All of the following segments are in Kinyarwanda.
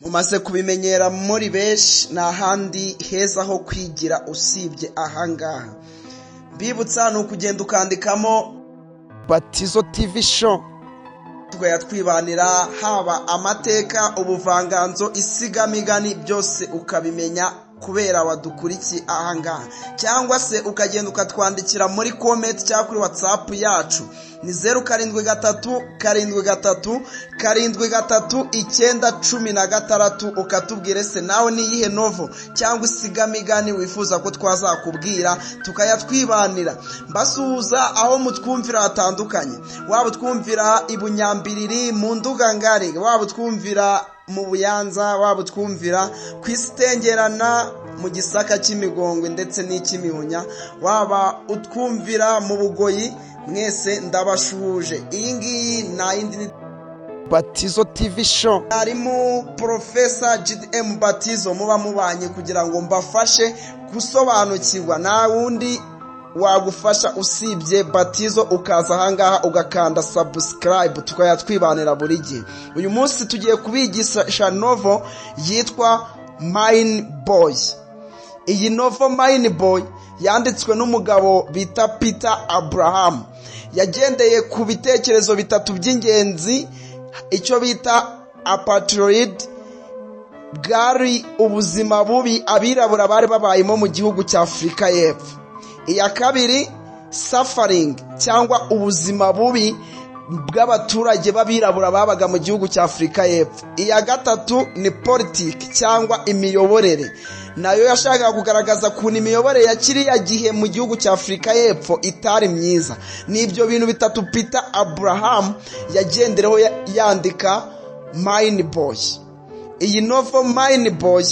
mumaze kubimenyera muri benshi nta handi heza ho kwigira usibye ahangaha. Bibutsa ni ukugenda ukandikamo Batizo TV show, tugaya twibanira haba amateka, ubuvanganzo, isigamigani, byose ukabimenya kubera wadukurikiye ahangaha. Cyangwa se ukagenda ukatwandikira muri comment cyangwa kuri WhatsApp yacu ni 0733 ukatubwira se nawe ni iyihe novo cyangwa isigamigani wifuza ko twazakubwira tukaya twibanira. Mbasuhuza aho mutwumvira hatandukanye, waba twumvira ibunyambiriri mu Ndugangari, waba twumvira mu Buyanza, waba twumvira kwistengerana mu Gisaka cy'Imigongwe ndetse n'Ikimihunya, waba utwumvira mu Bugoyi, mwese ndabashuhuje. Iyi ngiyi na yindi Batizo TV show, harimo Professor GDM Batizo, muba mubanye kugira ngo mbafashe gusobanukirwa. Nta wundi wagufasha usibye Batizo, ukaza ahangaha ugakanda subscribe tukaya twibanira buri gihe. Uyu munsi tugiye kubigisha novel yitwa Mine Boy. Iyi novel Mine Boy yanditswe n'umugabo bita Peter Abraham. Yagendeye ku bitekerezo bitatu by'ingenzi, icyo bita apartheid, bwari ubuzima bubi abirabura bari babayemo mu gihugu cya Afurika y'Epfo. Iya kabiri suffering cyangwa ubuzima bubi bw'abaturage b'abirabura babaga mu gihugu cya Afurika y'Epfo. Iya gatatu ni politiki cyangwa imiyoborere, nayo yashakaga kugaragaza ukuntu imiyoborere ya kiriya gihe mu gihugu cya Afurika y'Epfo itari myiza. N'ibyo bintu bitatu Peter Abraham yagendereho yandika Mine Boy. Iyi novel Mine Boy,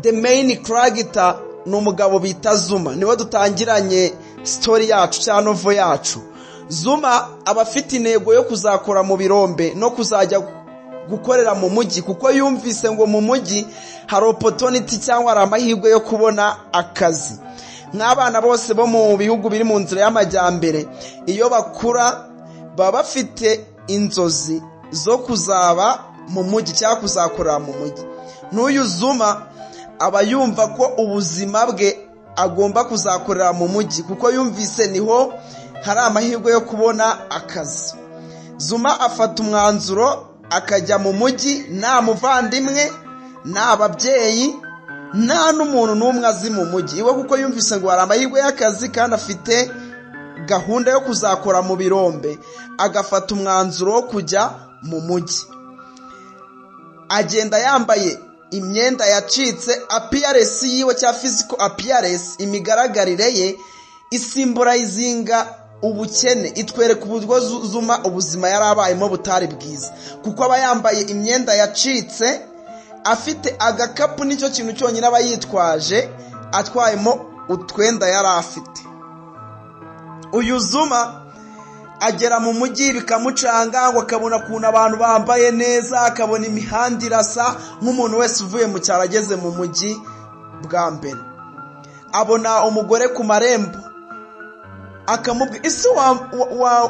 the main character ni umugabo bita Zuma. Niwe dutangiranye story yacu cyangwa novel yacu. Zuma aba afite intego yo kuzakora mu birombe no kuzajya gukorera mu mujyi, kuko yumvise ngo mu mujyi hari opportunity cyangwa hari amahirwe yo kubona akazi. Nk'abana bose bo mu bihugu biri mu nzira y'amajyambere, iyo bakura baba bafite inzozi zo kuzaba mu mujyi cyangwa kuzakorera mu mujyi. N'uyu Zuma aba yumva ko ubuzima bwe agomba kuzakorera mu mujyi, kuko yumvise niho hari amahirwe yo kubona akazi. Zuma afata umwanzuro akajya mu mujyi, nta muvandimwe, nta babyeyi, nta n'umuntu n'umwe azi mu mujyi iwe, kuko yumvise ngo hari amahirwe y'akazi kandi afite gahunda yo kuzakora mu birombe. Agafata umwanzuro wo kujya mu mujyi. Agenda yambaye imyenda yacitse, appearance yiwe cyangwa physical appearance, imigaragarire ye isymbolizinga ubukene, itwereka uburyo Zuma ubuzima yari abayemo butari bwiza, kuko aba yambaye imyenda yacitse, afite agakapu, nicyo kintu cyonyine aba yitwaje, atwayemo utwenda yari afite. Uyu Zuma agera mu mujyi bikamucanga, ngo akabona ukuntu abantu bambaye neza, akabona imihanda irasa nk'umuntu wese uvuye mu cyaro ageze mu mujyi bwa mbere. Abona umugore ku marembo, akamubwira ese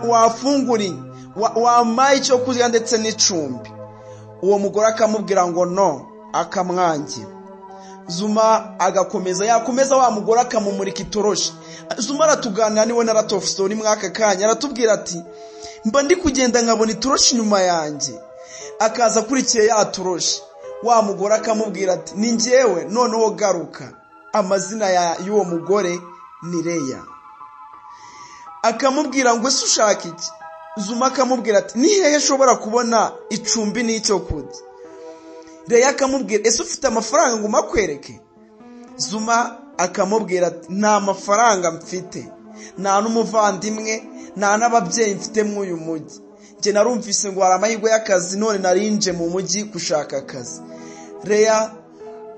wafunguriye, wampaye icyo kurya ndetse n'icumbi. Uwo mugore akamubwira ngo no, akamwangira. Zuma agakomeza, yakomeza wa mugore akamumurika itoroshi. Zuma aratuganira niwe na Ratofsoni mwaka kanya, aratubwira ati mba ndi kugenda nkabona itoroshi nyuma yanjye. Akaza kurikiye ya toroshi, wa mugore akamubwira ati ni njyewe, noneho garuka. Amazina y'uwo mugore ni Leya. Akamubwira ngo ese ushaka iki? Zuma akamubwira ati ni hehe nshobora kubona icumbi n'icyo kurya? Leya akamubwira ese ufite amafaranga ngo makwereke? Zuma akamubwira ati nta mafaranga mfite, nta n'umuvandimwe, nta n'ababyeyi mfite mw'uyu mujyi. Njye narumvise ngo hari amahirwe y'akazi, none narinje mu mujyi gushaka akazi. Leya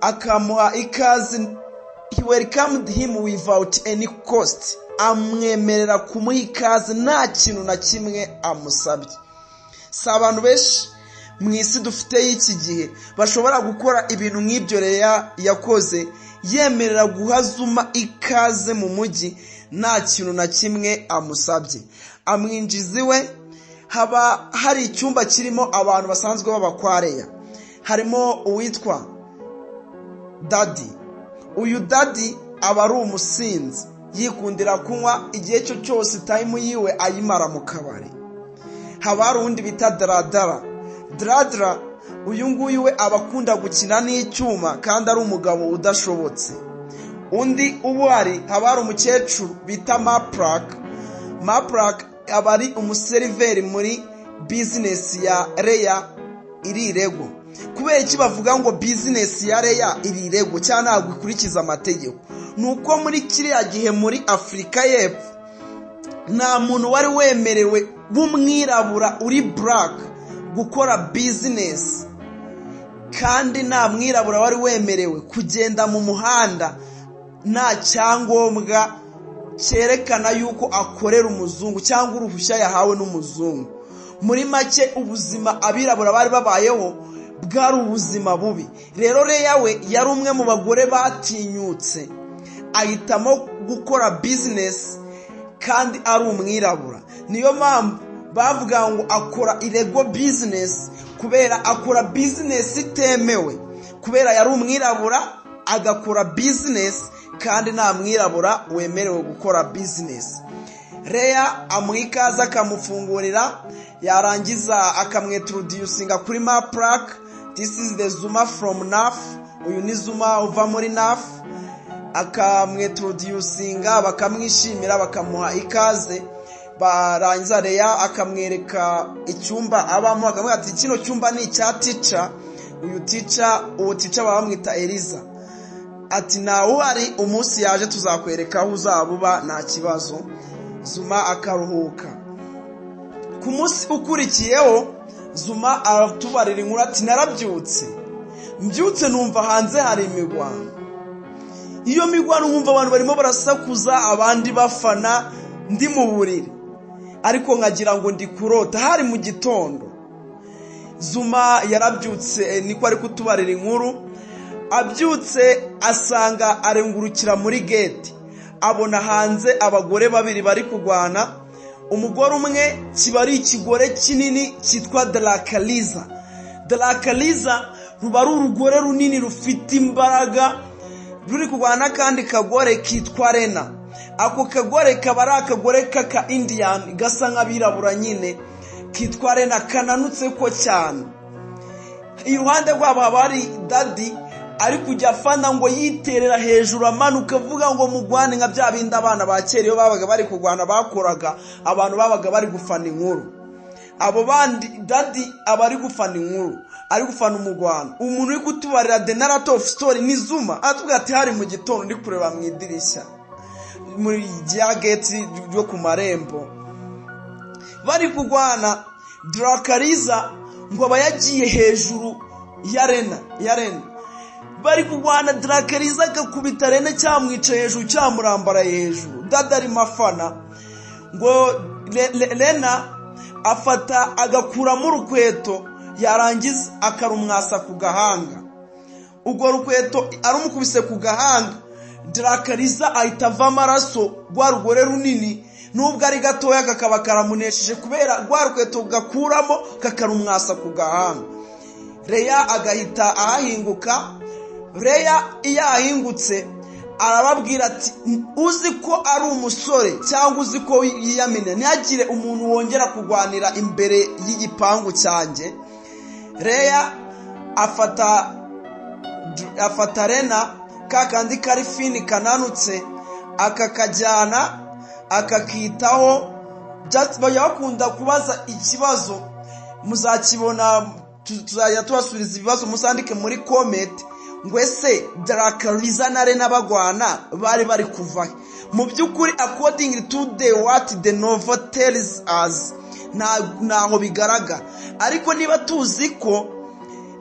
akamuha ikaze. He welcomed him without any cost. Amwemerera kumuha ikaze nta kintu na kimwe amusabye. Si abantu benshi mu isi dufite y'iki gihe bashobora gukora ibintu nk'ibyo Leya yakoze, yemerera guha Zuma ikaze mu mujyi nta kintu na kimwe amusabye. Amwinjiza iwe, haba hari icyumba kirimo abantu basanzwe baba kwa Leya. harimo uwitwa Daddy. Uyu Daddy aba ari umusinzi, yikundira kunywa igihe cyo cyose time yiwe ayimara mu kabari. Haba hari undi bita Dradra. Uyu nguyu we abakunda gukina n'icyuma kandi ari umugabo udashobotse. Undi ubuhari haba hari umukecuru bita Maprak aba ari umuseriveri muri business ya Reya Irirego. Kubera iki bavuga ngo business ya Reya Irirego cyane ntabwo ikurikiza amategeko? Nuko muri kiriya gihe muri Afurika y'Epfo nta muntu wari wemerewe w'umwirabura uri black gukora business, kandi nta mwirabura wari wemerewe kugenda mu muhanda nta cyangombwa cyerekana yuko akorera umuzungu cyangwa uruhushya yahawe n'umuzungu. Muri make ubuzima abirabura bari babayeho bwari ubuzima bubi. Rero Reya we yari umwe mu bagore batinyutse, ahitamo gukora business kandi ari umwirabura. Niyo mpamvu bavuga ngo akora illegal business, kubera akora business itemewe, kubera yari umwirabura agakora business kandi nta mwirabura wemerewe gukora business. Reya amwikaza akamufungurira, yarangiza akamwintroducinga kuri Maprak. This is the Zuma from NAF. Uyu ni Zuma uva muri NAF. Akamwintroducinga, bakamwishimira, bakamuha ikaze. Barangiza Reya akamwereka icyumba abamo, akamubwira ati kino cyumba ni icya teacher. Uwo teacher bamwita Eliza. Ati nawe uhari umunsi yaje tuzakwereka aho uzabuba nta kibazo. Zuma akaruhuka. Ku munsi ukurikiyeho Zuma aratubarira inkuru ati mbyutse numva hanze hari imigwano. Iyo migwano nkumva abantu barimo barasakuza, abandi bafana, ndi mu buriri ariko nkagira ngo ndi kurota. Hari mu gitondo. Zuma yarabyutse, niko ari kutubarira inkuru. Abyutse asanga arengurukira muri gate, abona hanze abagore babiri bari kugwana. Umugore umwe kiba ari ikigore kinini cyitwa Drakaliza. Ruba ari urugore runini rufite imbaraga, ruri kugwana kandi kagore kitwa Rena. Ako kagore kaba ari akagore k'aka Indian gasa nk'abirabura nyine, kitwa Rena, kananutse ko cyane. Iruhande rwabo haba hari Daddy ari kujya afana ngo yiterera hejuru amanuka avuga ngo mugwane, nka bya bindi abana ba kera iyo babaga bari kugwana bakoraga, abantu babaga bari gufana inkuru. Abo bandi Daddy aba ari gufana inkuru, ari gufana umugwano. Umuntu uri kutubarira the narrative of story ni Zuma. Atubwira ati hari mu gitondo ndi kureba mu idirishya muri ya gate yo ku marembo bari kugwana. Drakaliza ngo aba yagiye hejuru ya Rena. Bari kugwana, Drakaliza akakubita Rena cyamwica hejuru, cyamurambara hejuru. Dada ari mafana ngo Rena afata agakuramo urukweto, yarangiza akarumwasa ku gahanga. Ubwo rukweto arumukubise ku gahanga, Drakaliza ahita ava amaraso. Rwa rugore runini nubwo ari gatoya kakaba karamunesheje, kubera rwa rukweto gakuramo kakarumwasa ku gahanga. Reya agahita ahahinguka. Reya iyo ahingutse arababwira ati uzi ko ari umusore cyangwa uzi ko yiyamina, ntihagire umuntu wongera kugwanira imbere y'igipangu cyanjye. Reya afata Rena, kakandi kari fini kananutse, akakajyana akakitaho. Bakunda kubaza ikibazo, muzakibona, tuzajya tubasubiza ibibazo, musandike muri comment ngo ese Drakaliza na Rena bagwana bari kuva. Mu by'ukuri according to what the novel tells us naho bigaragara, ariko niba tuzi ko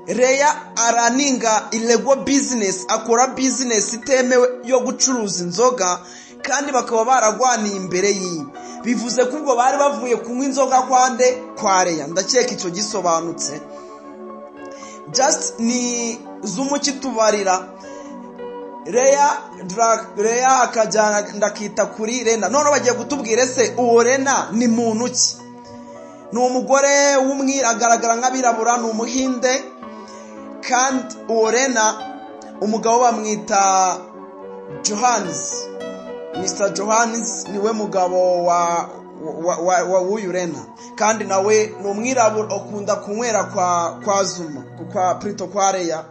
Reya araninga illegal business, akora business itemewe yo gucuruza inzoga, kandi bakaba baragwaniye imbere yiwe, bivuze ko ubwo bari bavuye kunywa inzoga kwa Reya. Ndakeka icyo gisobanutse. Just ni Zuma kitubarira Reya akajyana ndakita kuri Rena. None bagiye kutubwira ese uwo Rena ni muntu ki? Ni umugore w'umwira, agaragara nk'abirabura, ni umuhinde kandi uwo Rena umugabo bamwita Johannes. Mr. Johannes niwe mugabo wa uyu Rena, kandi nawe ni umwirabura ukunda kunywera kwa Zuma, kwa Leya.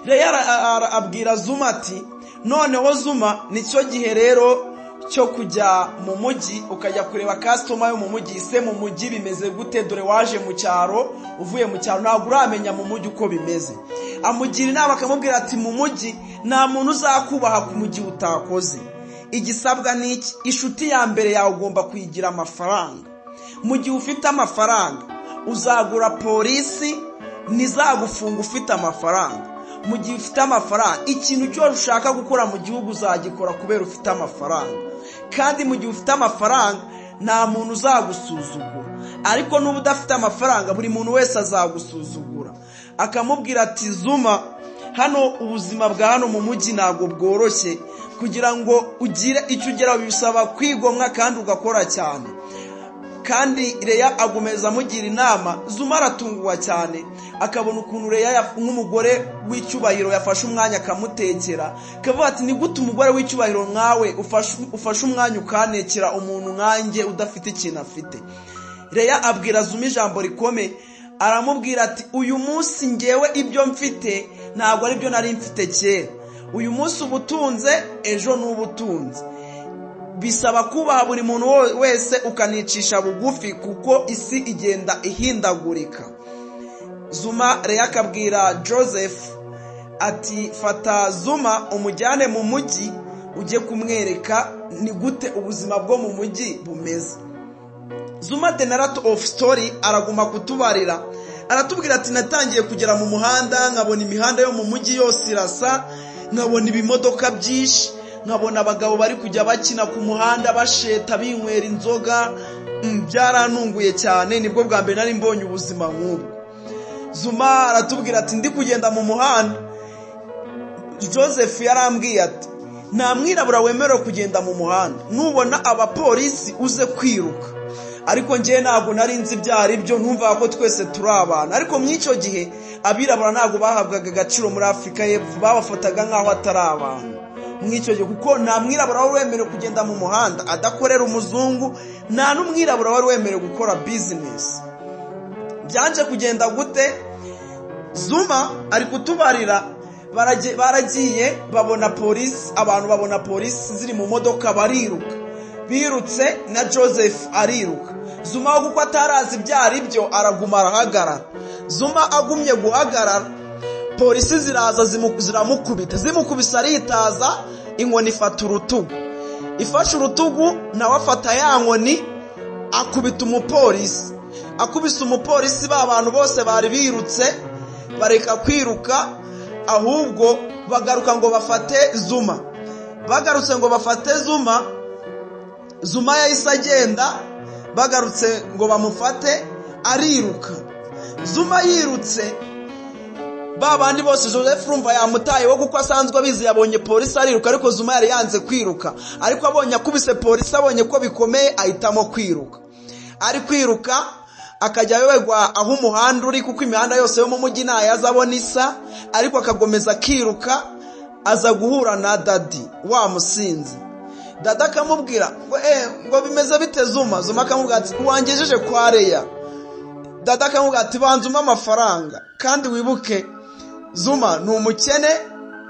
Leya abwira Zuma ati noneho Zuma nicyo gihe rero cyo kujya mu mujyi ukajya kureba customer yo mu mujyi. Se mu mujyi bimeze gute? Dore waje mu cyaro, uvuye mu cyaro ntabwo uramenya mu mujyi uko bimeze. Amugira inama akamubwira ati mu mujyi nta muntu uzakubaha ku mujyi utakoze. Igisabwa niki? Inshuti ya mbere yawe ugomba kuyigira amafaranga. Mu gihe ufite amafaranga uzagura polisi ntizagufunga ufite amafaranga. Mu gihe ufite amafaranga ikintu cyose ushaka gukora mu gihugu uzagikora kubera ufite amafaranga. Kandi mu gihe ufite amafaranga nta muntu uzagusuzugura, ariko n'ubu udafite amafaranga buri muntu wese azagusuzugura. Akamubwira ati Zuma, hano ubuzima bwa hano mu mujyi ntabwo bworoshye, kugira ngo ugire icyo ugeraho bisaba kwigomwa kandi ugakora cyane. Kandi Leya agomeza amugira inama. Zuma aratunguwa cyane, akabona ukuntu Leya nk'umugore w'icyubahiro yafashe umwanya akamutekera. Akavuga ati ni gute umugore w'icyubahiro nkawe ufashe umwanya ukanekera umuntu nkanjye udafite ikintu afite? Leya abwira Zuma ijambo rikome, aramubwira ati uyu munsi ngewe ibyo mfite ntabwo ari byo nari mfite kera. Uyu munsi ubutunze, ejo n'ubutunze. Bisaba kubaha buri muntu wese ukanicisha bugufi, kuko isi igenda ihindagurika. Zuma Leya akabwira Joseph ati fata Zuma umujyane mu mujyi ujye kumwereka ni gute ubuzima bwo mu mujyi bumeze. Zuma the narrator of story araguma kutubarira, aratubwira ati natangiye kugera mu muhanda nkabona imihanda yo mu mujyi yose irasa, nkabona ibimodoka byinshi, nkabona abagabo bari kujya bakina ku muhanda basheta binywera inzoga. Byaranunguye cyane, nibwo bwa mbere nari mbonye ubuzima nk'ubwo. Zuma aratubwira ati ndi kugenda mu muhanda, Joseph yarambwiye ati nta mwirabura wemerewe kugenda mu muhanda, nubona abapolisi uze kwiruka. Ariko njye ntabwo nari nzi byari byo, ntumva ko twese turi abantu. Ariko mw'icyo gihe abirabura ntabwo bahabwaga agaciro muri Afurika y'Epfo, babafataga nk'aho atari abantu mw'icyo gihe, kuko nta mwirabura wari wemerewe kugenda mu muhanda adakorera umuzungu, nta n'umwirabura wari wemerewe gukora business. Byanje kugenda gute? Zuma ari kutubarira, baragiye babona polisi, abantu babona polisi ziri mu modoka bariruka. Birutse na Joseph ariruka. Zuma kuko atarazi byari byo araguma arahagarara. Zuma agumye guhagarara, polisi ziraza ziramukubita. Zimukubisa aritaza, inkoni ifata urutugu. Ifashe urutugu nawe afata ya nkoni akubita umupolisi. Akubise umupolisi, ba bantu bose bari birutse bareka kwiruka, ahubwo bagaruka ngo bafate Zuma. Bagarutse ngo bafate Zuma, Zuma yahise agenda. Bagarutse ngo bamufate ariruka. Zuma yirutse, ba bandi bose Joseph rumva yamutayeho kuko asanzwe abizi, yabonye polisi ariruka, ariko Zuma yari yanze kwiruka. Ariko abonye akubise polisi, abonye ko bikomeye ahitamo kwiruka. Ari kwiruka akajya yoberwa aho umuhanda uri, kuko imihanda yose yo mu mujyi ntayaza abona isa. Ariko akagomeza akiruka, aza guhura na Dadi wa musinzi. Dada akamubwira ngo bimeze bite Zuma? Zuma akamubwira ati wangejeje kwa Leya. Dada akamubwira ati banzuma amafaranga, kandi wibuke Zuma ni umukene,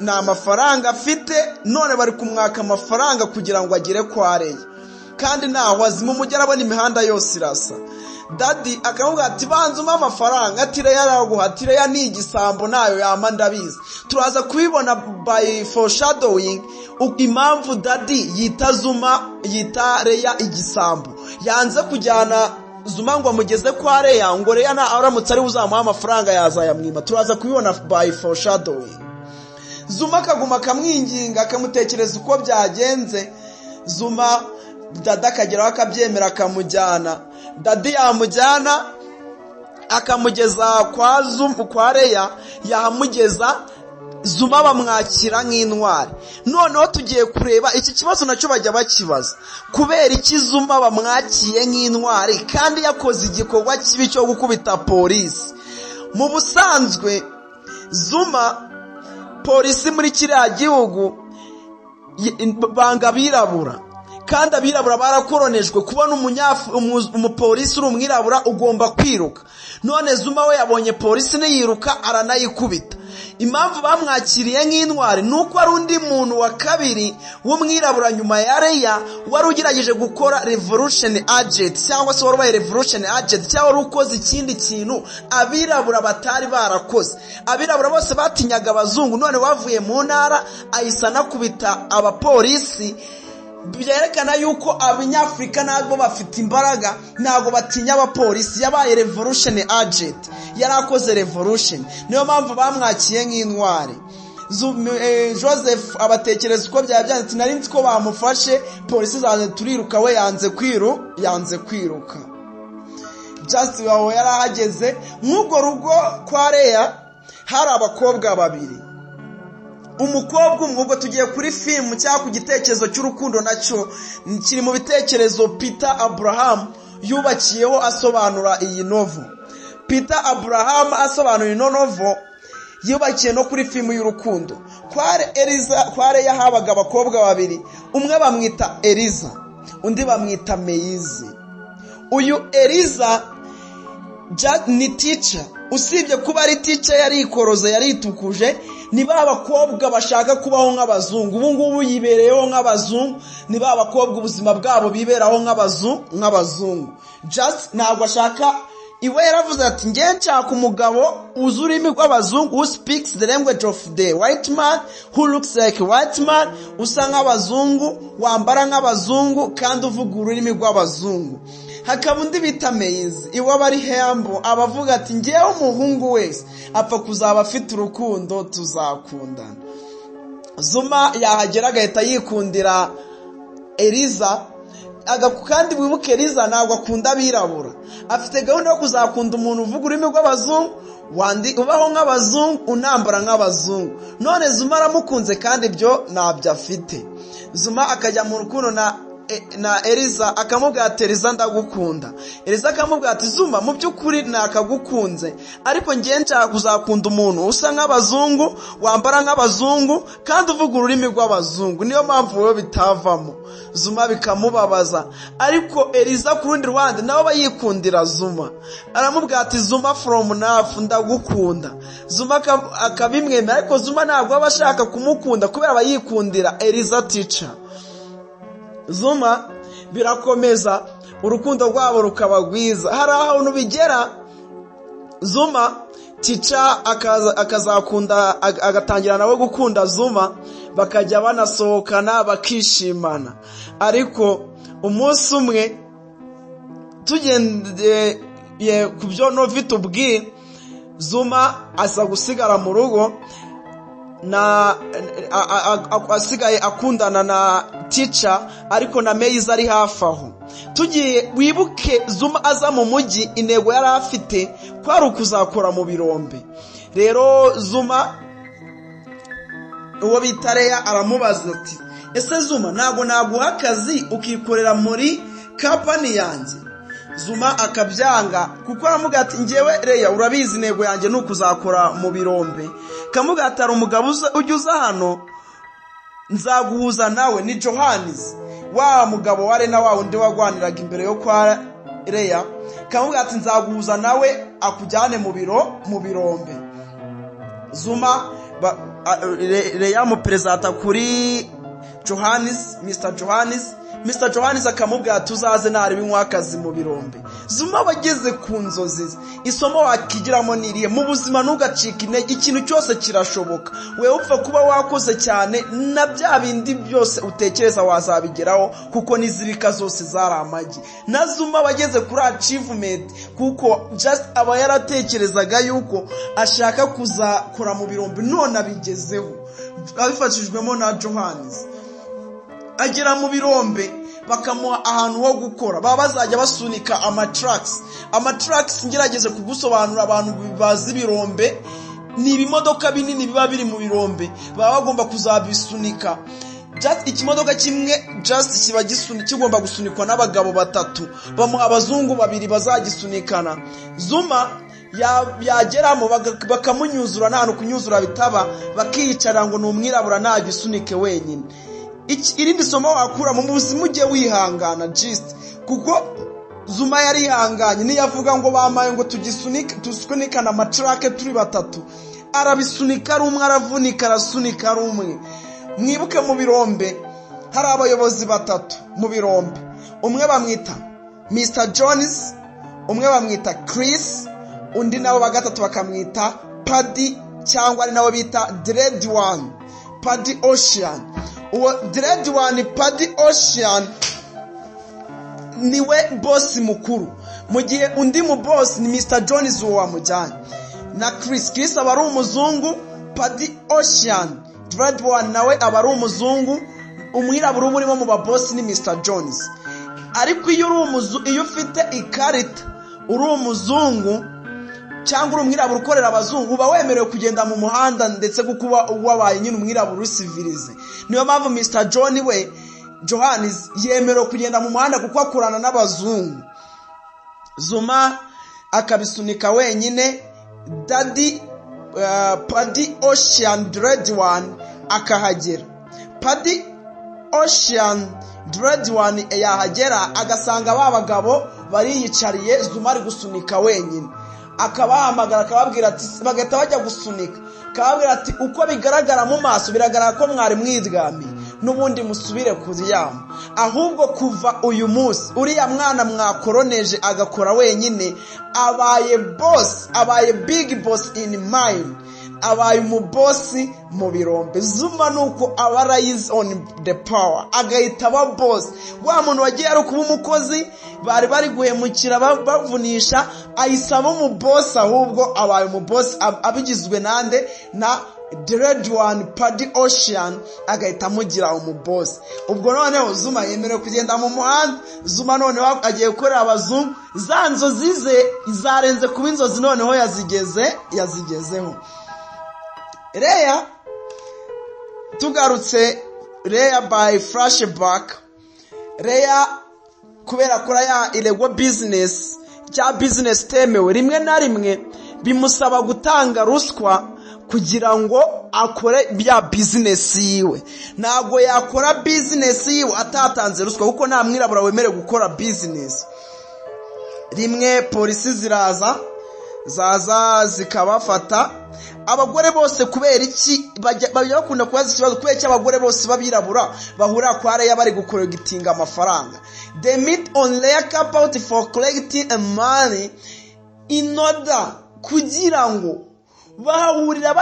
nta mafaranga afite, none bari kumwaka amafaranga kugira ngo agere kwa Leya, kandi ntaho azi mu mujyi arabona imihanda yose irasa. Dadi akamubwira ati banzuma amafaranga, ati Leya araguha, ati Leya ni igisambo nayo yama ndabizi. Turaza kubibona by foreshadowing impamvu Dadi yita Leya igisambo. Yanze kujyana Zuma ngo amugeze kwa Leya, ngo Leya na aramutse ari uzamuha amafaranga yazayamwima. Turaza kubibona by foreshadowing. Zuma akaguma akamwinginga, akamutekereza uko byagenze. Zuma Dada akageraho akabyemera, akamujyana. Dadi yamujyana akamugeza kwa Leya, yahamugeza Zuma bamwakira nk'intwari. Noneho tugiye kureba iki kibazo nacyo bajya bakibaza, kubera iki Zuma bamwakiye nk'intwari kandi yakoze igikorwa kibi cyo gukubita polisi. Mu busanzwe Zuma polisi muri kiriya gihugu banga abirabura, kandi abirabura barakoronejwe. kubona umupolisi uri umwirabura ugomba kwiruka. none Zuma we yabonye polisi niyiruka aranayikubita. impamvu bamwakiriye nk'intwari nuko ari undi muntu wa kabiri w'umwirabura nyuma ya Leya wari ugerageje gukora revolution agent, cyangwa se warubaye revolution agent, cyangwa wari ukoze ikindi kintu abirabura batari barakoze. abirabura bose batinyaga abazungu, none wavuye mu ntara ahisa nakubita abapolisi. byerekana yuko abanyafurika ntabwo bafite imbaraga, ntabwo batinya abapolisi. yabaye revolution agent, yarakoze revolution, niyo mpamvu bamwakiye nk'intwari. Joseph abatekereza uko byaba byanditse, nari nzi ko bamufashe, polisi zaje turiruka, we yanze kwiruka. Just waho yarahageze. nk'ubwo rugo kwa Leya hari abakobwa babiri. umukobwa umwe, ubwo tugiye kuri filmu cyangwa ku gitekerezo cy'urukundo, nacyo kiri mu bitekerezo Peter Abraham yubakiyeho asobanura iyi novel. Peter Abraham asobanura ino novel yubakiye no kuri filmu y'urukundo. kwa Leya habaga abakobwa babiri, umwe bamwita Eliza, undi bamwita Meizi. uyu Eliza ni teacher. usibye kuba ari teacher yarikoroza, yaritukuje, ni ba bakobwa bashaka kubaho nk'abazungu. ubu ngubu yibereyeho nk'abazungu, ni ba bakobwa ubuzima bwabo biberaho nk'abazungu. Just ntabwo ashaka, iwe yaravuze ati ngiye nshaka umugabo uzi ururimi rw'abazungu, who speaks the language of the white man, who looks like white man, usa nk'abazungu, wambara nk'abazungu, kandi uvuga ururimi rw'abazungu. hakaba undi bita Meizi, iwe aba ari humble, abavuga ati ngewe umuhungu wese apfa kuzaba afite urukundo, tuzakundana. Zuma yahagera agahita yikundira Eliza, kandi wibuke Eliza ntabwo akunda abirabura. afite gahunda yo kuzakunda umuntu uvuga ururimi rw'abazungu, ubaho nk'abazungu, unambara nk'abazungu. none Zuma aramukunze, kandi ibyo ntabyo afite. Zuma akajya mu rukundo na Eliza, akamubwira ati Eliza ndagukunda. Eliza akamubwira ati Zuma mu by'ukuri nakagukunze, ariko ngiye nshaka kuzakunda umuntu usa nk'abazungu, wambara nk'abazungu, kandi uvuga ururimi rw'abazungu. niyo mpamvu wowe bitavamo. Zuma bikamubabaza, ariko Eliza ku rundi ruhande nawe aba yikundira Zuma. aramubwira ati Zuma from now ndagukunda. Zuma akabimwemera, ariko Zuma ntabwo aba ashaka kumukunda kubera aba yikundira Eliza teacher. Zuma birakomeza, urukundo rwabo rukaba rwiza. hari ahantu bigera Zuma teacher akazakunda, agatangira nawe gukunda Zuma, bakajya banasohokana bakishimana. ariko umunsi umwe tugendeye ku byo Novi tubwiye, Zuma aza gusigara mu rugo, asigaye akundana na teacher, ariko na Meizi ari hafi aho. tugiye wibuke Zuma aza mu mujyi, intego yari afite kwari ukuzakora mu birombe. rero Zuma, uwo bita Leya, aramubaza ati ese Zuma ntabwo naguha akazi ukikorera muri company yanjye? Zuma akabyanga, kuko aramubwira ati ngewe Leya urabizi intego yanjye ni ukuzakora mu birombe. kamubwira ati hari umugabo ujya uza hano, nzaguhuza nawe, ni Johannes, wa mugabo wa Leya, wa undi wagwaniraga imbere yo kwa Leya. kamubwira ati nzaguhuza nawe akujyane mu birombe. Zuma Leya muperezida kuri Johannes, Mr. Johannes akamubwira tuzaze narebe inkwakazi mu birombe. Zuma bageze ku nzozi ze. isomo wakigiramo niriye mu buzima, ntugacike intege, ikintu cyose kirashoboka. wewe upfa kuba wakoze cyane, na bya bindi byose utekereza wazabigeraho, kuko n'izirika zose zari amagi. na Zuma bageze kuri achievement, kuko just aba yaratekerezaga yuko ashaka kuzakora mu birombe, none abigezeho abifashijwemo na Johannes. agera mu birombe, bakamuha ahantu ho gukora. baba bazajya basunika amatracks. ngerageze kugusobanura, abantu bazi ibirombe ni ibimodoka binini biba biri mu birombe, baba bagomba kuzabisunika. ikimodoka kimwe kiba kigomba gusunikwa n'abagabo batatu, bamuha abazungu babiri bazagisunikana. Zuma yageramo bakamunyuzura, nta hantu kunyuzura bitaba, bakiyicara ngo ni umwirabura nagisunike wenyine. Irindi somo wakura mu buzima ujye wihangana just kuko Zuma yari ihanganye, niyavuga ngo bamaye ngo tusunikana amatrake turi batatu, arabisunika ari umwe, aravunika arasunika ari umwe. Mwibuke mu Birombe hari abayobozi batatu mu Birombe, umwe bamwita Mr Jones, umwe bamwita Chris, undi nawe bagatatu bakamwita Paddy, cyangwa ari nawe bita Dread One, Paddy Ocean. Uwo Dread One Paddy Ocean niwe boss mukuru, mu gihe undi mu boss ni Mr Jones uwo wamujyanye na Chris aba ari umuzungu, Paddy Ocean Dread One nawe aba ari umuzungu, umwirabura urimo mu baboss ni Mr Jones. Ariko iyo ufite ikarita uri umuzungu cyangwa uri umwirabura ukorera abazungu, uba wemerewe kugenda mu muhanda ndetse kuko wabaye nyine umwirabura usivilize. Niyo mpamvu Mr Johannes yemerewe kugenda mu muhanda kuko akorana n'abazungu. Zuma akabisunika wenyine, Paddy Ocean Dread One akahagera. Paddy Ocean Dread One yahagera agasanga babagabo bariyicariye, Zuma ari gusunika wenyine. Akabahamagara akababwira ati, bagahita bajya gusunika, akababwira ati uko bigaragara mu maso biragaragara ko mwari mwiryamiye, n'ubundi musubire kuryama. Ahubwo kuva uyu munsi uriya mwana mwakoroneje agakora wenyine abaye big boss in mind, abaye umubosi mu Birombe. Zuma nuko aba rise on the power, agahita aba boss. Wa muntu wagiye ari kuba umukozi bari guhemukira bavunisha, ayisaba umubosi, ahubwo abaye umubosi abigizwe nande na Dread One Paddy Ocean, agahita amugira umubosi. Ubwo noneho Zuma yemerewe kugenda mu muhanda. Zuma noneho agiye gukorera abazungu, za nzozi ze zarenze kuba inzozi, noneho yazigezeho. Reya tugarutse Reya by flashback. Reya kubera kora ya illegal business, cya business temewe, rimwe na rimwe bimusaba gutanga ruswa kugira ngo akore bya business yiwe. Ntago yakora business yiwe atatanze ruswa kuko nta mwirabura wemerewe gukora business. Rimwe polisi ziraza zikabafata abagore bose. Kubera iki bajya bakunda kubaza ikibazo, kubera iki abagore bose babirabura bahura kwa Reya bari gukoregitinga amafaranga? They meet on Reya Capauti for collecting money in order kugira ngo bahurira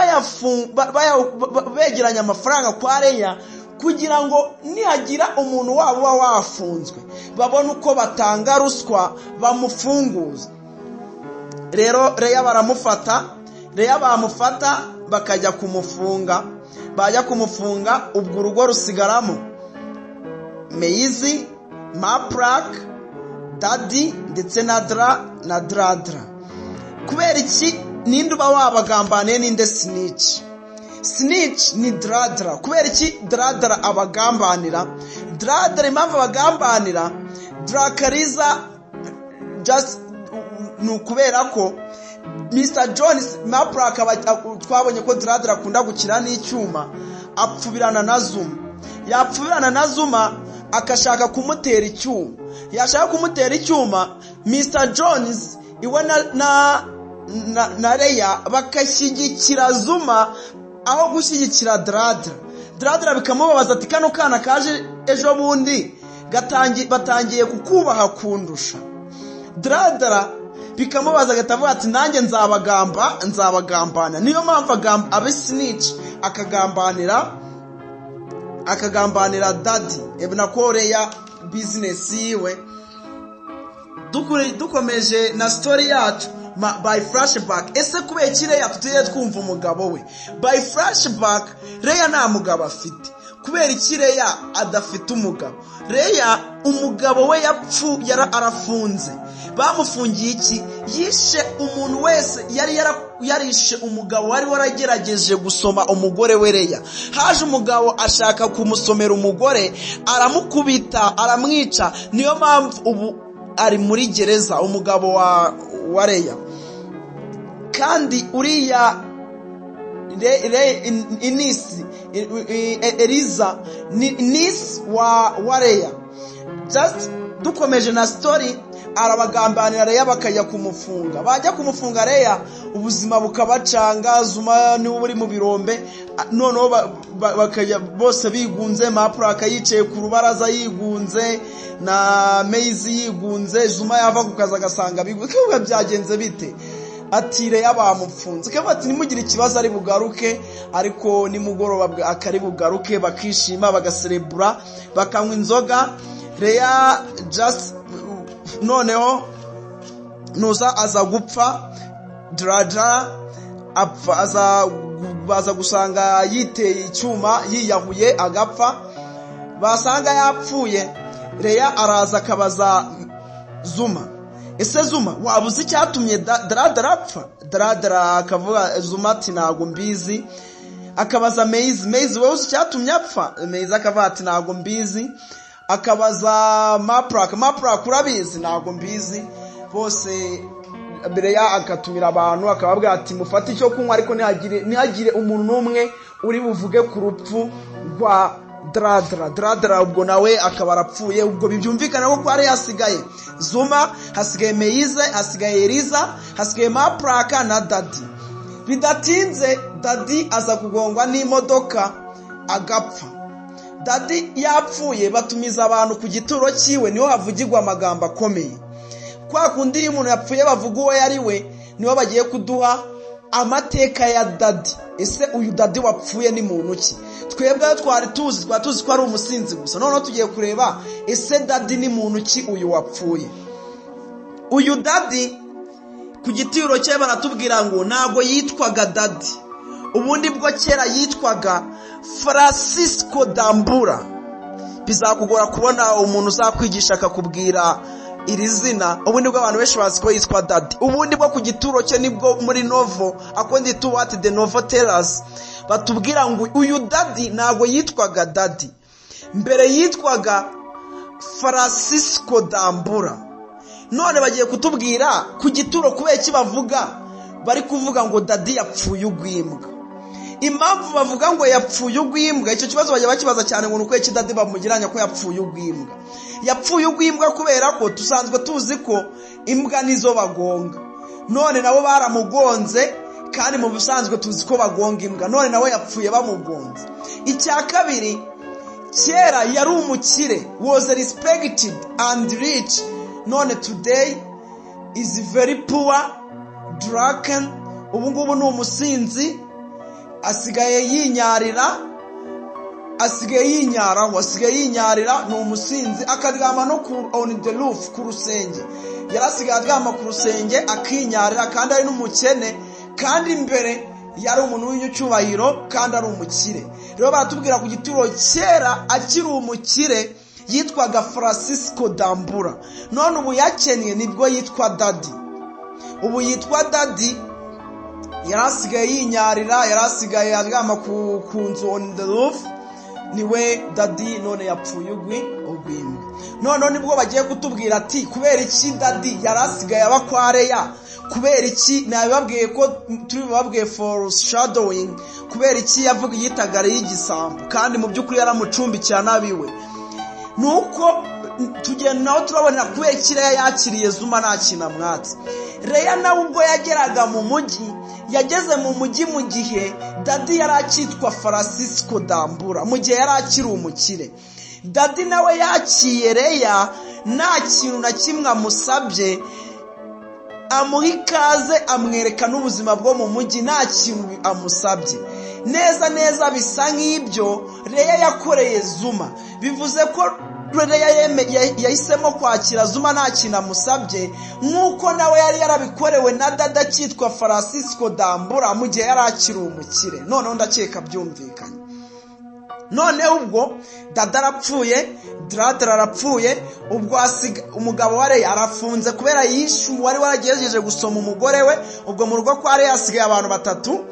begeranya amafaranga kwa Reya, kugira ngo nihagira umuntu wabo wafunzwe babone uko batanga ruswa bamufunguza. Rero Reya bamufata bakajya kumufunga. Bajya kumufunga, ubwo urugo rusigaramo Meizi, Maprak, Daddy ndetse na Dradra. Kubera iki? Ninde uba wabagambaniye? Ninde snitch ni Dradra. Kubera iki Dradra abagambanira? Dradra impamvu abagambanira Drakariza just nukubera ko Mr Jones Maprak twabonye ko Dradra akunda gukira n'icyuma, apfubirana na Zuma. Yapfubirana na Zuma akashaka kumutera icyuma. Yashaka kumutera icyuma, Mr Jones iwe na Reya bakashyigikira Zuma aho gushyigikira Dradra bikamubabaza ati, kano kana kaje ejo bundi batangiye kukubaha kundusha. Dradra bikamubaza agatavuga ati, nanjye nzabagambana. Niyo mpamvu abe snitch akagambanira Daddy nako Reya business yiwe. Dukomeje na story yacu by flashback. Ese kubera iki Reya tuteye twumva umugabo we? By flashback Reya nta mugabo afite. Kubera iki Reya adafite umugabo? Reya umugabo we arafunze. Bamufungiye iki? Yishe umuntu wese yarishe umugabo wari waragerageje gusoma umugore we Reya. Haje umugabo ashaka kumusomera umugore, aramukubita, aramwica. Niyo mpamvu ubu ari muri gereza umugabo wa Reya. kandi uriya Eliza nisi wa Leya. Just dukomeje na story, arabagambanira Leya bakajya kumufunga. Bajya kumufunga Leya, ubuzima bukabacanga, Zuma ni uri mu birombe, noneho bakajya bose bigunze, Mapraka yicaye ku rubaraza yigunze, na Maize yigunze, Zuma yava ku kazi agasanga bigunze. Byagenze bite? Ati Leya bamupfunze. Kavuga ati nimugire ikibazo ari bugaruke, ariko nimugoroba akari bugaruke, bakishima bagaserebura, bakanywa inzoga. Leya just noneho nuza aza gupfa, Dra apfa, baza gusanga yiteye icyuma yiyahuye agapfa. Basanga yapfuye, Leya araza akabaza Zuma, ese Zuma wabuze icyatumye Dra apfa? Dra akavuga Zuma ati ntago mbizi. Akabaza Maize wowe uzi icyatumye apfa? Maize akavuga ati ntago mbizi. Akabaza Mapraka urabizi? Ntago mbizi. Bose Leya akatumira abantu akababwira ati mufate icyo kunywa, ariko ntihagire umuntu n'umwe uri buvuge ku rupfu rwa Dra. Ubwo nawe akaba arapfuye. Ubwo bibyumvikana ko kwari hasigaye Zuma, hasigaye Maize, hasigaye Eliza, hasigaye Mapraka na Dadi. Bidatinze Dadi aza kugongwa n'imodoka agapfa. Dadi yapfuye, batumiza abantu ku gituro cyiwe, niho havugirwa amagambo akomeye. Kwa kundi iyo umuntu yapfuye bavuga uwo yari we, niho bagiye kuduha amateka ya Dadi. Ese uyu Dadi wapfuye ni muntu ki? Twebwe twari tuzi ko ari umusinzi gusa, noneho tugiye kureba ese Dadi ni muntu ki uyu wapfuye. Uyu Dadi ku gituro cye baratubwira ngo ntago yitwaga Dadi, ubundi bwo kera yitwaga Francisco Dambura. Bizakugora kubona umuntu uzakwigisha akakubwira iri zina, ubundi bwo abantu benshi bazi ko yitwa Dadi. Ubundi bwo ku gituro cye nibwo muri Novo, according to what the Novo tell us, batubwira ngo uyu Dadi ntago yitwaga Dadi, mbere yitwaga Francisco Dambura. None bagiye kutubwira ku gituro kubera iki bavuga, bari kuvuga ngo Dadi yapfuye ugwimbwa. Impamvu bavuga ngo yapfuye ugwimbwa, icyo kibazo bajya bakibaza cyane ngo nuko iki Dadi bamugiranya ko yapfuye ugwimbwa. Yapfuye ugwimbwa kubera ko tusanzwe tuzi ko imbwa nizo bagonga, none nabo baramugonze, kandi mu busanzwe tuzi ko bagonga imbwa, none nawe yapfuye bamugonze. Icya kabiri, kera yari umukire, was respected and rich, none today is very poor, drunken. Ubu ngubu ni umusinzi, asigaye yinyarira, ni umusinzi, akaryama no on the roof ku rusenge. Yarasigaye aryama ku rusenge akinyarira, kandi ari n'umukene, kandi imbere yari umuntu w'icyubahiro, kandi ari umukire. Rero baratubwira ku gituro kera akiri umukire yitwaga Francisco Dambura, none ubu yakennye nibwo yitwa Dadi. Ubu yitwa Dadi, yarasigaye yinyarira, yarasigaye aryama ku nzu on the roof, niwe Dadi none yapfuye ugwimbwa. None nibwo bagiye kutubwira ati kubera iki Dadi yarasigaye aba kwa Leya, kubera iki nabibabwiye ko turi babwiye foreshadowing, kubera iki yavuga yitaga Leya igisambo, kandi mu by'ukuri yaramucumbikiye nabiwe. Nuko tugenda naho turabona kubera iki Leya yakiriye Zuma nta kintu amwatse. Leya nawe ubwo yageraga mu mujyi, yageze mu mujyi mu gihe Dadi yari akitwa Francisco Dambura, mu gihe yari akiri umukire. Dadi nawe yakiye Leya nta kintu na kimwe amusabye, amuha ikaze, amwereka n'ubuzima bwo mu mujyi, nta kintu amusabye. Neza bisa nk'ibyo Leya yakoreye Zuma. Bivuze ko Leya yahisemo kwakira Zuma nta kintu amusabye, nk'uko nawe yari yarabikorewe na Dadi akitwa Francisco Dambura mu gihe yari akiri umukire. Noneho ndakeka byumvikanye. Noneho ubwo Dadi arapfuye, Dra arapfuye, ubwo umugabo wa Leya arafunze kubera yishe wari waragejeje gusoma umugore we. Ubwo mu rugo kwa Leya hasigaye abantu batatu,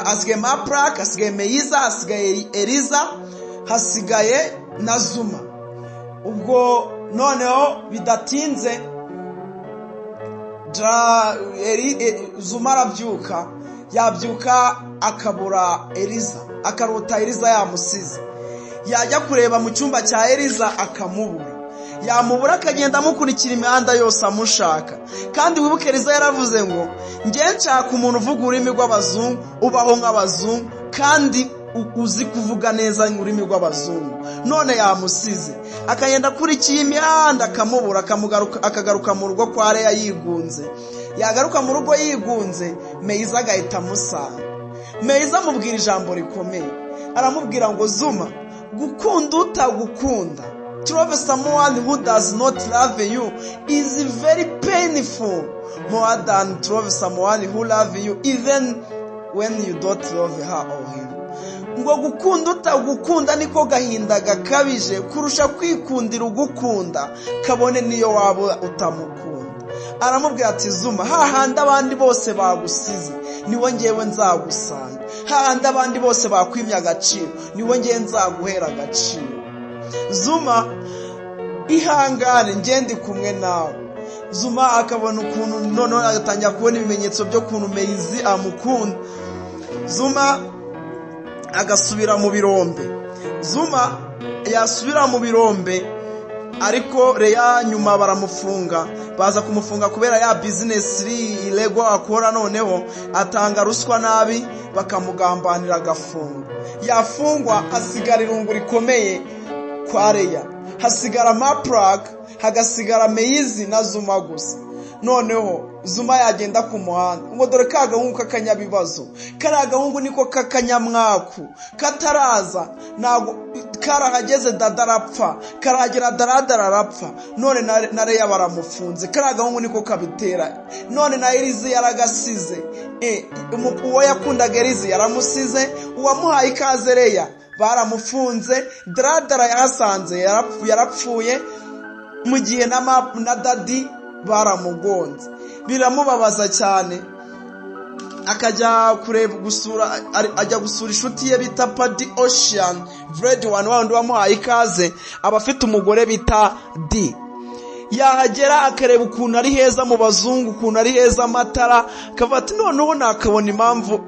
hasigaye Mapraka, hasigaye Maize, hasigaye Eliza, hasigaye na Zuma. Ubwo noneho bidatinze Zuma arabyuka, yabyuka akabura Eliza, akarota Eliza yamusize, yajya kureba mu cyumba cya Eliza akamubura, yamubura akagenda amukurikira imihanda yose amushaka. Kandi wibuke Eliza yaravuze ngo njye nshaka umuntu uvuga ururimi rw'abazungu, ubaho nk'abazungu kandi uzi kuvuga neza ururimi rw'abazungu. None yamusize, akagenda akurikiye imihanda akamubura, akagaruka mu rugo kwa Leya yigunze. Yagaruka mu rugo yigunze, Meyiza agahita amusanga. Meyiza amubwira ijambo rikomeye, aramubwira ngo Zuma, gukunda utagukunda, to love someone who does not love you is very painful, more than to love someone who love you even when you don't love her or him. Ngo gukunda utagukunda niko gahinda gakabije kurusha kwikundira ugukunda kabone niyo waba utamukunda. Aramubwira ati Zuma, hahandi abandi bose bagusize niwo ngewe nzagusanga, hahandi abandi bose bakwimya agaciro niwo ngewe nzaguhera agaciro. Zuma, ihangane ngende kumwe nawe. Zuma akabona ukuntu noneho agatangira kubona ibimenyetso byo kuntu Meyizi amukunda. Zuma agasubira mu birombe. Zuma yasubira mu birombe, ariko Leya nyuma baramufunga, baza kumufunga kubera ya business illegal akora. Noneho atanga ruswa nabi, bakamugambanira agafunga. Yafungwa, hasigara irungu rikomeye kwa Leya, hasigara Maplak, hagasigara Meyizi na Zuma gusa. Noneho Zuma yagenda ku muhanda, ngo dore ka gahungu k'akanyabibazo, kariya gahungu niko k'akanyamwaku, kataraza nago karahageze dada arapfa, karagera daradara arapfa. None na Leya baramufunze, kariya gahungu niko kabitera. None na Eliza yaragasize, uwo yakundaga Eliza yaramusize, uwamuhaye ikaze Leya baramufunze, daradara yahasanze yarapfuye, mu gihe na dadi baramugonze. Biramubabaza cyane, akajya kureba ajya gusura inshuti ye bita Paddy Ocean Fred wandi wamuhaye ikaze, abafite umugore bita D. Yahagera akareba ukuntu ari heza mu bazungu, ukuntu ari heza amatara, akavuga ati noneho nakabona impamvu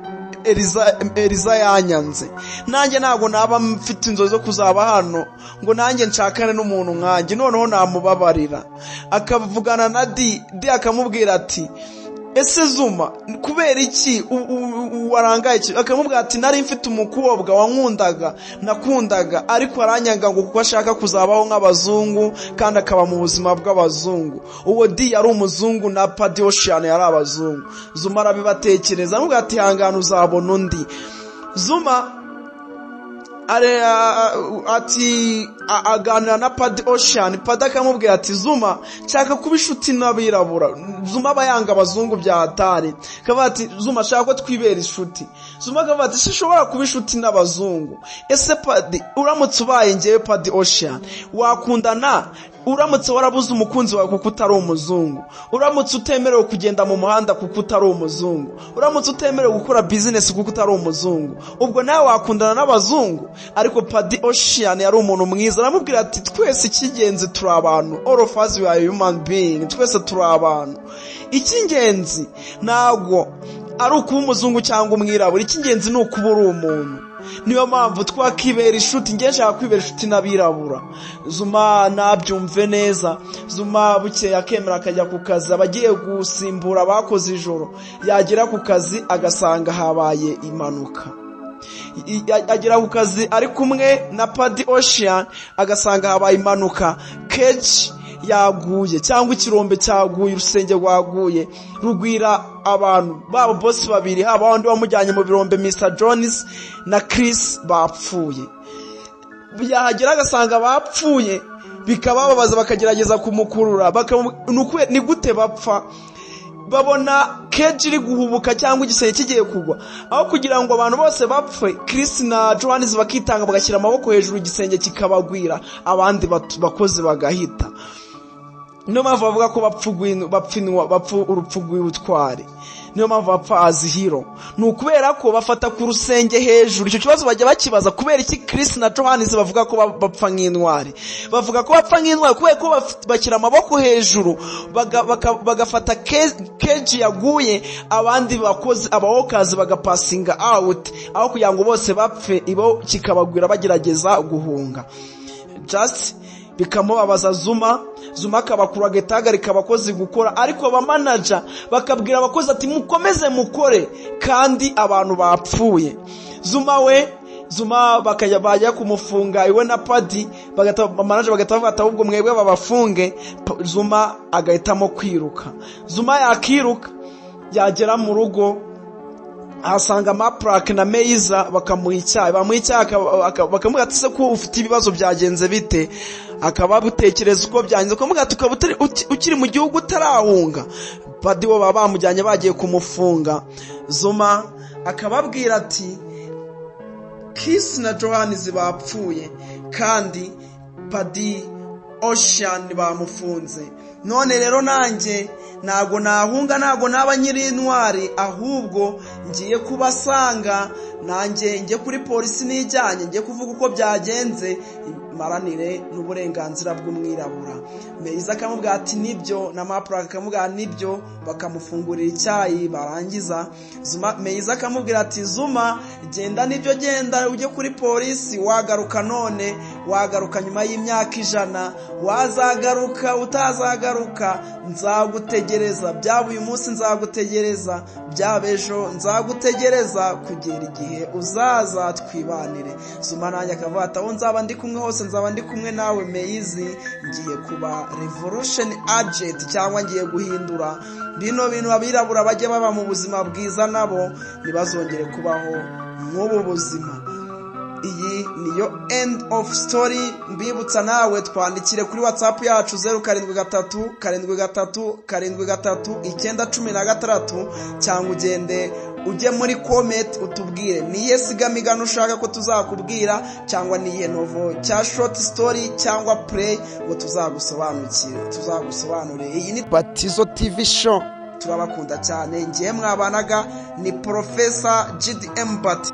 Eliza yanyanze, nanjye ntago naba mfite inzozi zo kuzaba hano ngo nanjye nshakane n'umuntu nkanjye. Noneho namubabarira, akavugana na D akamubwira ati ese Zuma, kubera iki warangaye iki? Akamubwira ati nari mfite umukobwa nakundaga, ariko aranyanga ngo kuko ashaka kuzabaho nk'abazungu kandi akaba mu buzima bw'abazungu. Uwo D yari umuzungu na Paddy Ocean yari abazungu. Zuma arabibatekereza, amubwira ati hangana uzabona undi. Zuma aganira na Paddy Ocean. Paddy akamubwira ati Zuma, nshaka kuba inshuti n'abirabura. Zuma aba yanga abazungu bya hatari, akavuga ati Zuma, shaka ko twibera inshuti. Zuma akavuga ati sinshobora kuba inshuti n'abazungu. Ese Paddy, uramutse ubaye ngewe Paddy Ocean, wakundana uramutse warabuze umukunzi wawe kuko utari umuzungu, uramutse utemerewe kugenda mu muhanda kuko utari umuzungu, uramutse utemerewe gukora business kuko utari umuzungu, ubwo nawe wakundana n'abazungu? Ariko Paddy Ocean yari umuntu mwiza, aramubwira ati twese icy'ingenzi turi abantu, all of us we are human being, twese turi abantu. Icy'ingenzi ntago ari ukuba umuzungu cyangwa umwirabura, icy'ingenzi ni ukuba uri umuntu. Niyo mpamvu twakibera inshuti, ngiye nshaka kwibera inshuti n'abirabura. Zuma nabyumve neza. Zuma bukeye akemera akajya ku kazi, abagiye gusimbura abakoze ijoro. Yagera ku kazi agasanga habaye impanuka. Agera ku kazi ari kumwe na Paddy Ocean, agasanga habaye impanuka. Keji yaguye cyangwa ikirombe cyaguye, urusenge rwaguye rugwira abantu babo boss babiri, haba abandi bamujyanye mu birombe Mr Jones na Chris bapfuye. Yahagera agasanga bapfuye, bikabababaza, bakagerageza kumukurura, ni gute bapfa? Babona Keji iri guhubuka cyangwa igisenge kigiye kugwa. Aho kugira ngo abantu bose bapfe, Chris na Jones bakitanga bagashyira amaboko hejuru, igisenge kikabagwira, abandi bakozi bagahita. niyo mpamvu bavuga ko bapfa urupfu rw'ubutwari, niyo mpamvu bapfa azihiro. Ni ukubera ko bafata ku rusenge hejuru. Icyo kibazo bajya bakibaza, kubera iki Chris na Johannes bavuga ko bapfa nk'intwari. Bavuga ko bapfa nk'intwari kubera ko bashyira amaboko hejuru, bagafata keji yaguye, abandi bakozi abawokazi bagapasinga out, aho kugira ngo bose bapfe ibo kikabagwira bagerageza guhunga. Just bikamubabaza Zuma akabakura agahita abakozi gukora, ariko abamanager bakabwira abakozi ati mukomeze mukore kandi abantu bapfuye. Zuma bajya kumufunga iwe na Paddy, manager bagahita bavuga ati ahubwo mwebwe babafunge. Zuma agahitamo kwiruka. Zuma yakiruka, yagera mu rugo ahasanga Maplake na Meiza, bakamuha icyayi, bakamubwira ati se ko ufite ibibazo byagenze bite? Akaba butekereza uko byangize, ukamubwira ati ukaba ukiri mu gihugu utarahunga. Paddy bo baba bamujyanye bagiye kumufunga. Zuma akababwira ati Chris na Johannes bapfuye kandi Paddy Ocean bamufunze. None rero nanjye ntago nahunga, ntago naba nyiri intwari, ahubwo ngiye kubasanga, nanjye njye kuri polisi nijyanye, njye kuvuga uko byagenze, maranire n'uburenganzira bw'umwirabura. Meiza akamubwira ati nibyo, na Maplake akamubwira nibyo, bakamufungurira icyayi. Barangiza Meiza akamubwira ati Zuma genda, nibyo genda ujye kuri polisi, wagaruka none, wagaruka nyuma y'imyaka 100, wazagaruka utazagaruka nzagutegereza, byaba uyu munsi nzagutegereza, byaba ejo nzagutegereza, kugera igihe uzaza twibanire. Zuma nanjye akavuga ati aho nzaba ndi kumwe hose nzaba ndi kumwe nawe Meizi, ngiye kuba revolution agent, cyangwa ngiye guhindura bino bintu abirabura bajye baba mu buzima bwiza, nabo ntibazongere kubaho nk'ubu buzima. Iyi niyo end of story. Mbibutsa nawe twandikire kuri WhatsApp yacu 0737373916, cyangwa ugende ujye muri comment utubwire niye sigamigano ushaka ko tuzakubwira, cyangwa niye novel cya short story cyangwa play ngo tuzagusobanurire. Iyi ni Batizo TV show, turabakunda cyane. Ngiye mwabanaga ni Professor GDM Bati.